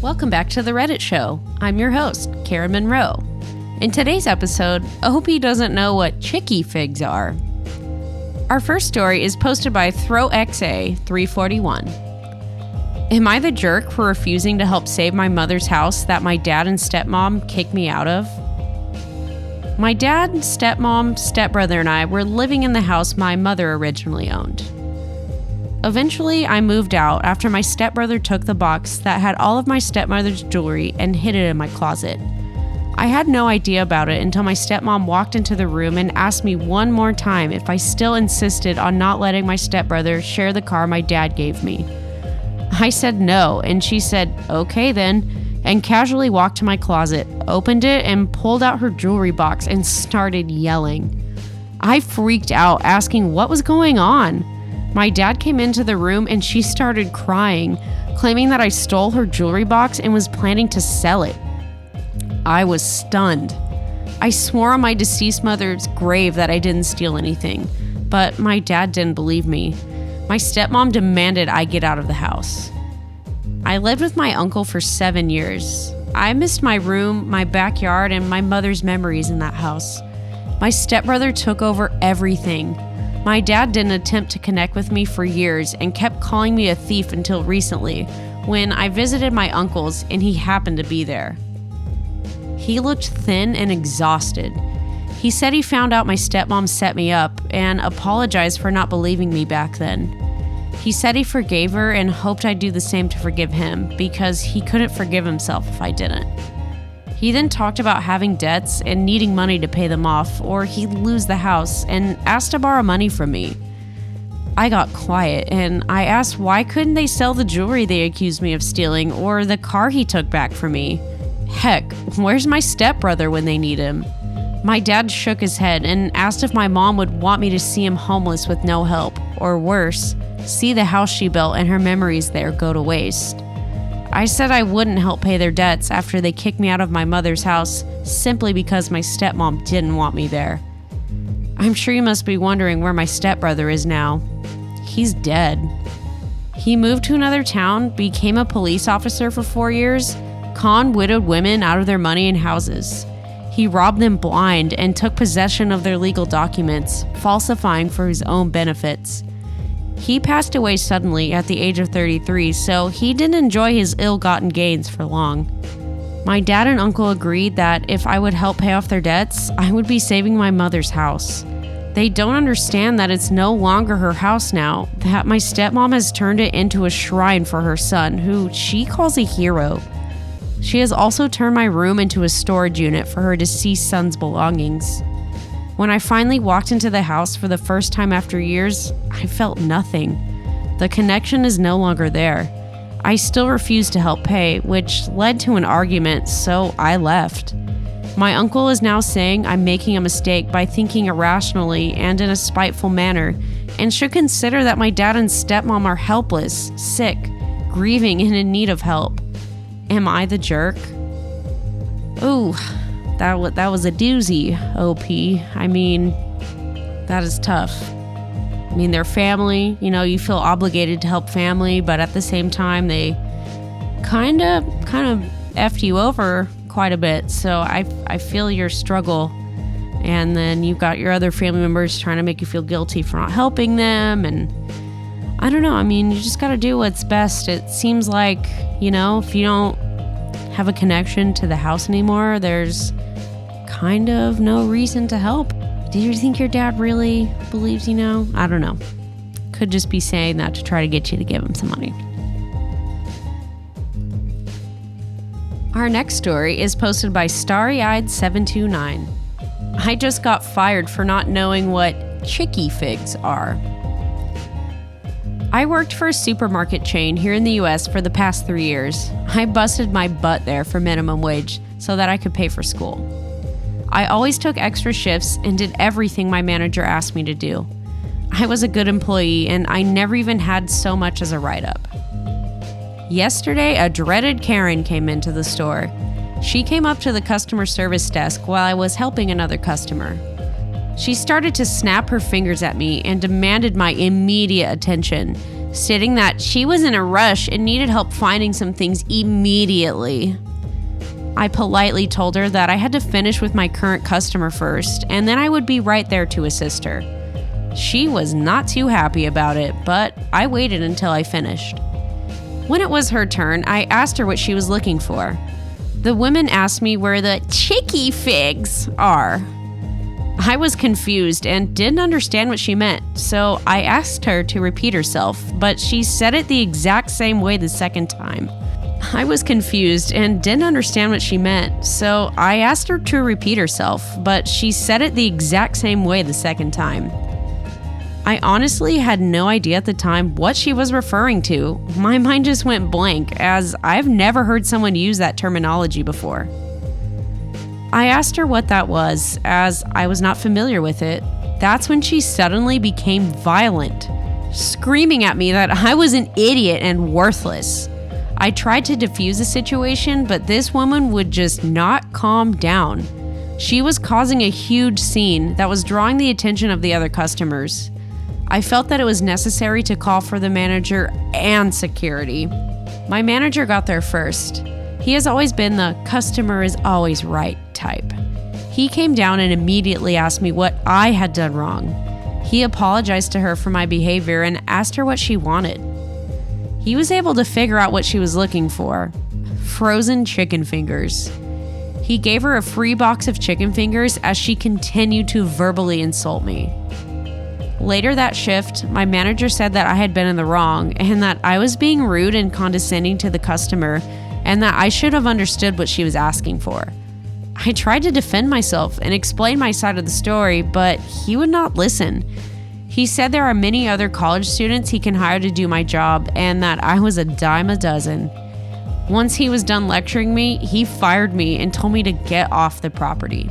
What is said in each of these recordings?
Welcome back to the Reddit show. I'm your host, Karen Monroe. In today's episode, I hope he doesn't know what Chicky figs are. Our first story is posted by ThrowXA341. Am I the jerk for refusing to help save my mother's house that my dad and stepmom kicked me out of? My dad, stepmom, stepbrother, and I were living in the house my mother originally owned. Eventually, I moved out after my stepbrother took the box that had all of my stepmother's jewelry and hid it in my closet. I had no idea about it until my stepmom walked into the room and asked me one more time if I still insisted on not letting my stepbrother share the car my dad gave me. I said no, and she said, "Okay then," and casually walked to my closet, opened it, and pulled out her jewelry box and started yelling. I freaked out, asking what was going on. My dad came into the room and she started crying, claiming that I stole her jewelry box and was planning to sell it. I was stunned. I swore on my deceased mother's grave that I didn't steal anything, but my dad didn't believe me. My stepmom demanded I get out of the house. I lived with my uncle for 7 years. I missed my room, my backyard, and my mother's memories in that house. My stepbrother took over everything. My dad didn't attempt to connect with me for years and kept calling me a thief until recently, when I visited my uncle's and he happened to be there. He looked thin and exhausted. He said he found out my stepmom set me up and apologized for not believing me back then. He said he forgave her and hoped I'd do the same to forgive him because he couldn't forgive himself if I didn't. He then talked about having debts and needing money to pay them off or he'd lose the house and asked to borrow money from me. I got quiet and I asked why couldn't they sell the jewelry they accused me of stealing or the car he took back from me. Heck, where's my stepbrother when they need him? My dad shook his head and asked if my mom would want me to see him homeless with no help, or worse, see the house she built and her memories there go to waste. I said I wouldn't help pay their debts after they kicked me out of my mother's house simply because my stepmom didn't want me there. I'm sure you must be wondering where my stepbrother is now. He's dead. He moved to another town, became a police officer for 4 years, conned widowed women out of their money and houses. He robbed them blind and took possession of their legal documents, falsifying for his own benefits. He passed away suddenly at the age of 33, so he didn't enjoy his ill-gotten gains for long. My dad and uncle agreed that if I would help pay off their debts, I would be saving my mother's house. They don't understand that it's no longer her house now, that my stepmom has turned it into a shrine for her son, who she calls a hero. She has also turned my room into a storage unit for her deceased son's belongings. When I finally walked into the house for the first time after years, I felt nothing. The connection is no longer there. I still refused to help pay, which led to an argument, so I left. My uncle is now saying I'm making a mistake by thinking irrationally and in a spiteful manner, and should consider that my dad and stepmom are helpless, sick, grieving, and in need of help. Am I the jerk? Ooh. That was a doozy, OP. I mean, that is tough. I mean, they're family. You know, you feel obligated to help family, but at the same time, they kind of effed you over quite a bit. So I feel your struggle. And then you've got your other family members trying to make you feel guilty for not helping them. And I don't know. I mean, you just got to do what's best. It seems like, you know, if you don't have a connection to the house anymore, there's kind of no reason to help. Do you think your dad really believes you now? I don't know. Could just be saying that to try to get you to give him some money. Our next story is posted by Starry-Eyed729. I just got fired for not knowing what Chicky figs are. I worked for a supermarket chain here in the US for the past 3 years. I busted my butt there for minimum wage so that I could pay for school. I always took extra shifts and did everything my manager asked me to do. I was a good employee and I never even had so much as a write-up. Yesterday, a dreaded Karen came into the store. She came up to the customer service desk while I was helping another customer. She started to snap her fingers at me and demanded my immediate attention, stating that she was in a rush and needed help finding some things immediately. I politely told her that I had to finish with my current customer first, and then I would be right there to assist her. She was not too happy about it, but I waited until I finished. When it was her turn, I asked her what she was looking for. The woman asked me where the Chicky figs are. I was confused and didn't understand what she meant, so I asked her to repeat herself, but she said it the exact same way the second time. I was confused and didn't understand what she meant, so I asked her to repeat herself, but she said it the exact same way the second time. I honestly had no idea at the time what she was referring to. My mind just went blank, as I've never heard someone use that terminology before. I asked her what that was, as I was not familiar with it. That's when she suddenly became violent, screaming at me that I was an idiot and worthless. I tried to defuse the situation, but this woman would just not calm down. She was causing a huge scene that was drawing the attention of the other customers. I felt that it was necessary to call for the manager and security. My manager got there first. He has always been the customer is always right type. He came down and immediately asked me what I had done wrong. He apologized to her for my behavior and asked her what she wanted. He was able to figure out what she was looking for: frozen chicken fingers. He gave her a free box of chicken fingers as she continued to verbally insult me. Later that shift, my manager said that I had been in the wrong and that I was being rude and condescending to the customer and that I should have understood what she was asking for. I tried to defend myself and explain my side of the story, but he would not listen. He said there are many other college students he can hire to do my job and that I was a dime a dozen. Once he was done lecturing me, he fired me and told me to get off the property.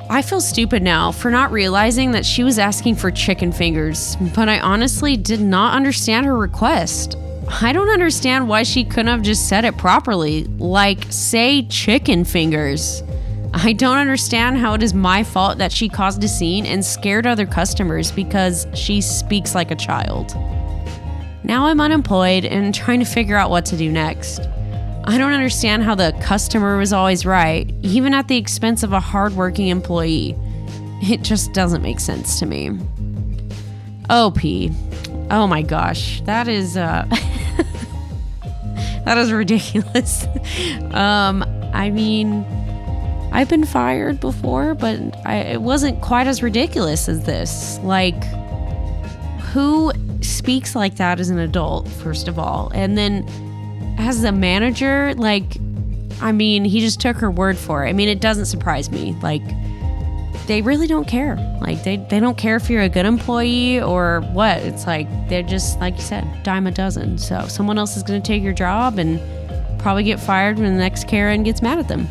I feel stupid now for not realizing that she was asking for chicken fingers, but I honestly did not understand her request. I don't understand why she couldn't have just said it properly, like, say chicken fingers. I don't understand how it is my fault that she caused a scene and scared other customers because she speaks like a child. Now I'm unemployed and trying to figure out what to do next. I don't understand how the customer was always right, even at the expense of a hardworking employee. It just doesn't make sense to me. OP. Oh my gosh, that is that is ridiculous. I mean, I've been fired before, but it wasn't quite as ridiculous as this. Like, who speaks like that as an adult, first of all? And then as the manager, like, I mean, he just took her word for it. I mean, it doesn't surprise me. Like, they really don't care. Like, they don't care if you're a good employee or what. It's like, they're just, like you said, dime a dozen. So someone else is going to take your job and probably get fired when the next Karen gets mad at them.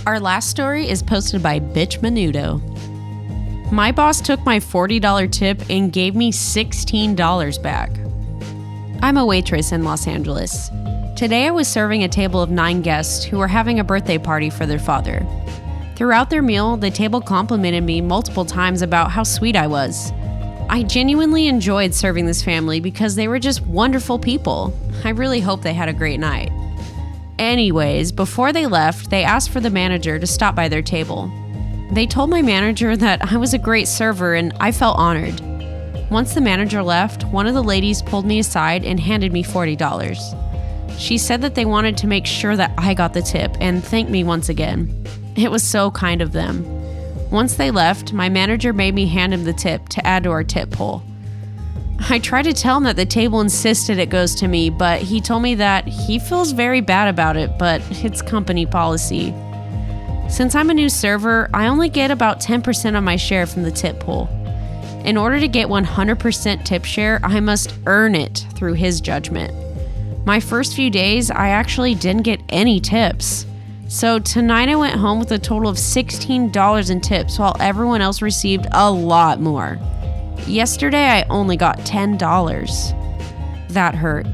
Our last story is posted by Bitch Menudo. My boss took my $40 tip and gave me $16 back. I'm a waitress in Los Angeles. Today I was serving a table of 9 guests who were having a birthday party for their father. Throughout their meal, the table complimented me multiple times about how sweet I was. I genuinely enjoyed serving this family because they were just wonderful people. I really hope they had a great night. Anyways, before they left, they asked for the manager to stop by their table. They told my manager that I was a great server and I felt honored. Once the manager left, one of the ladies pulled me aside and handed me $40. She said that they wanted to make sure that I got the tip and thanked me once again. It was so kind of them. Once they left, my manager made me hand him the tip to add to our tip pool. I tried to tell him that the table insisted it goes to me, but he told me that he feels very bad about it, but it's company policy. Since I'm a new server, I only get about 10% of my share from the tip pool. In order to get 100% tip share, I must earn it through his judgment. My first few days, I actually didn't get any tips. So tonight I went home with a total of $16 in tips while everyone else received a lot more. Yesterday I only got $10. That hurt.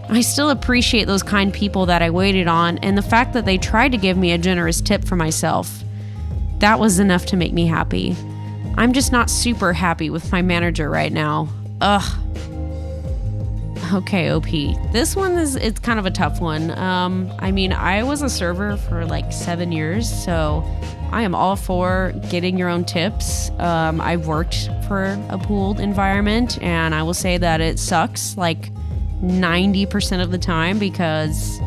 I still appreciate those kind people that I waited on and the fact that they tried to give me a generous tip for myself. That was enough to make me happy. I'm just not super happy with my manager right now. Ugh. Okay, OP. This one it's kind of a tough one. I mean, I was a server for like 7 years, so I am all for getting your own tips. I've worked for a pooled environment, and I will say that it sucks like 90% of the time because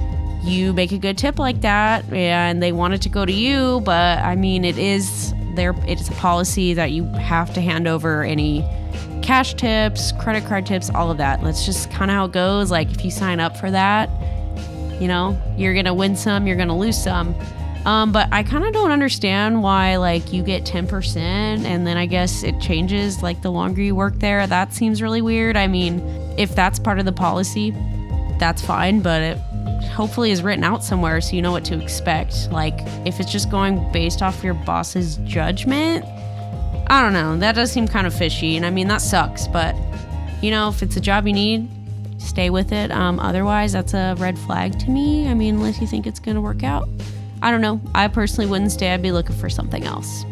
you make a good tip like that and they want it to go to you, but I mean, it's a policy that you have to hand over any cash tips, credit card tips, all of that. That's just kind of how it goes. Like if you sign up for that, you know, you're going to win some, you're going to lose some. But I kind of don't understand why like you get 10% and then I guess it changes like the longer you work there. That seems really weird. I mean, if that's part of the policy, that's fine, but it hopefully is written out somewhere so you know what to expect. Like if it's just going based off your boss's judgment, I don't know. That does seem kind of fishy. And I mean, that sucks. But, you know, if it's a job you need, stay with it. Otherwise, that's a red flag to me. I mean, unless you think it's going to work out. I don't know. I personally wouldn't stay. I'd be looking for something else.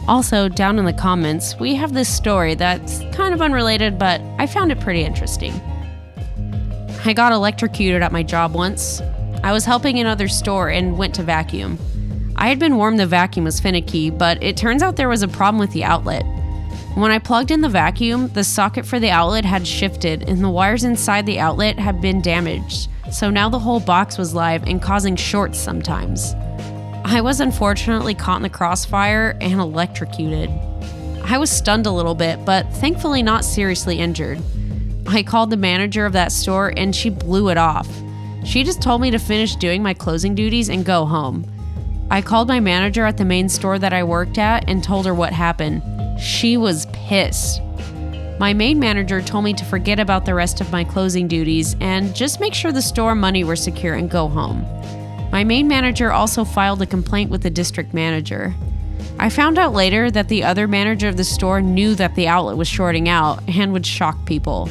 Also, down in the comments, we have this story that's kind of unrelated, but I found it pretty interesting. I got electrocuted at my job once. I was helping another store and went to vacuum. I had been warned the vacuum was finicky, but it turns out there was a problem with the outlet. When I plugged in the vacuum, the socket for the outlet had shifted and the wires inside the outlet had been damaged, so now the whole box was live and causing shorts sometimes. I was unfortunately caught in the crossfire and electrocuted. I was stunned a little bit, but thankfully not seriously injured. I called the manager of that store and she blew it off. She just told me to finish doing my closing duties and go home. I called my manager at the main store that I worked at and told her what happened. She was pissed. My main manager told me to forget about the rest of my closing duties and just make sure the store money were secure and go home. My main manager also filed a complaint with the district manager. I found out later that the other manager of the store knew that the outlet was shorting out and would shock people.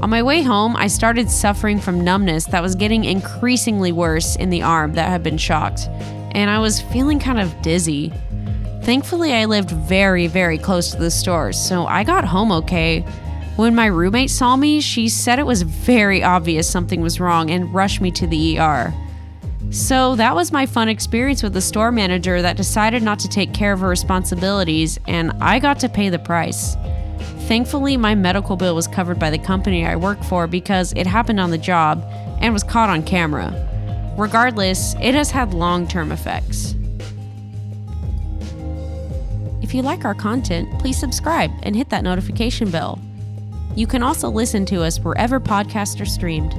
On my way home, I started suffering from numbness that was getting increasingly worse in the arm that had been shocked, and I was feeling kind of dizzy. Thankfully, I lived very, very close to the store, so I got home okay. When my roommate saw me, she said it was very obvious something was wrong and rushed me to the ER. So that was my fun experience with the store manager that decided not to take care of her responsibilities, and I got to pay the price. Thankfully, my medical bill was covered by the company I work for because it happened on the job and was caught on camera. Regardless, it has had long-term effects. If you like our content, please subscribe and hit that notification bell. You can also listen to us wherever podcasts are streamed.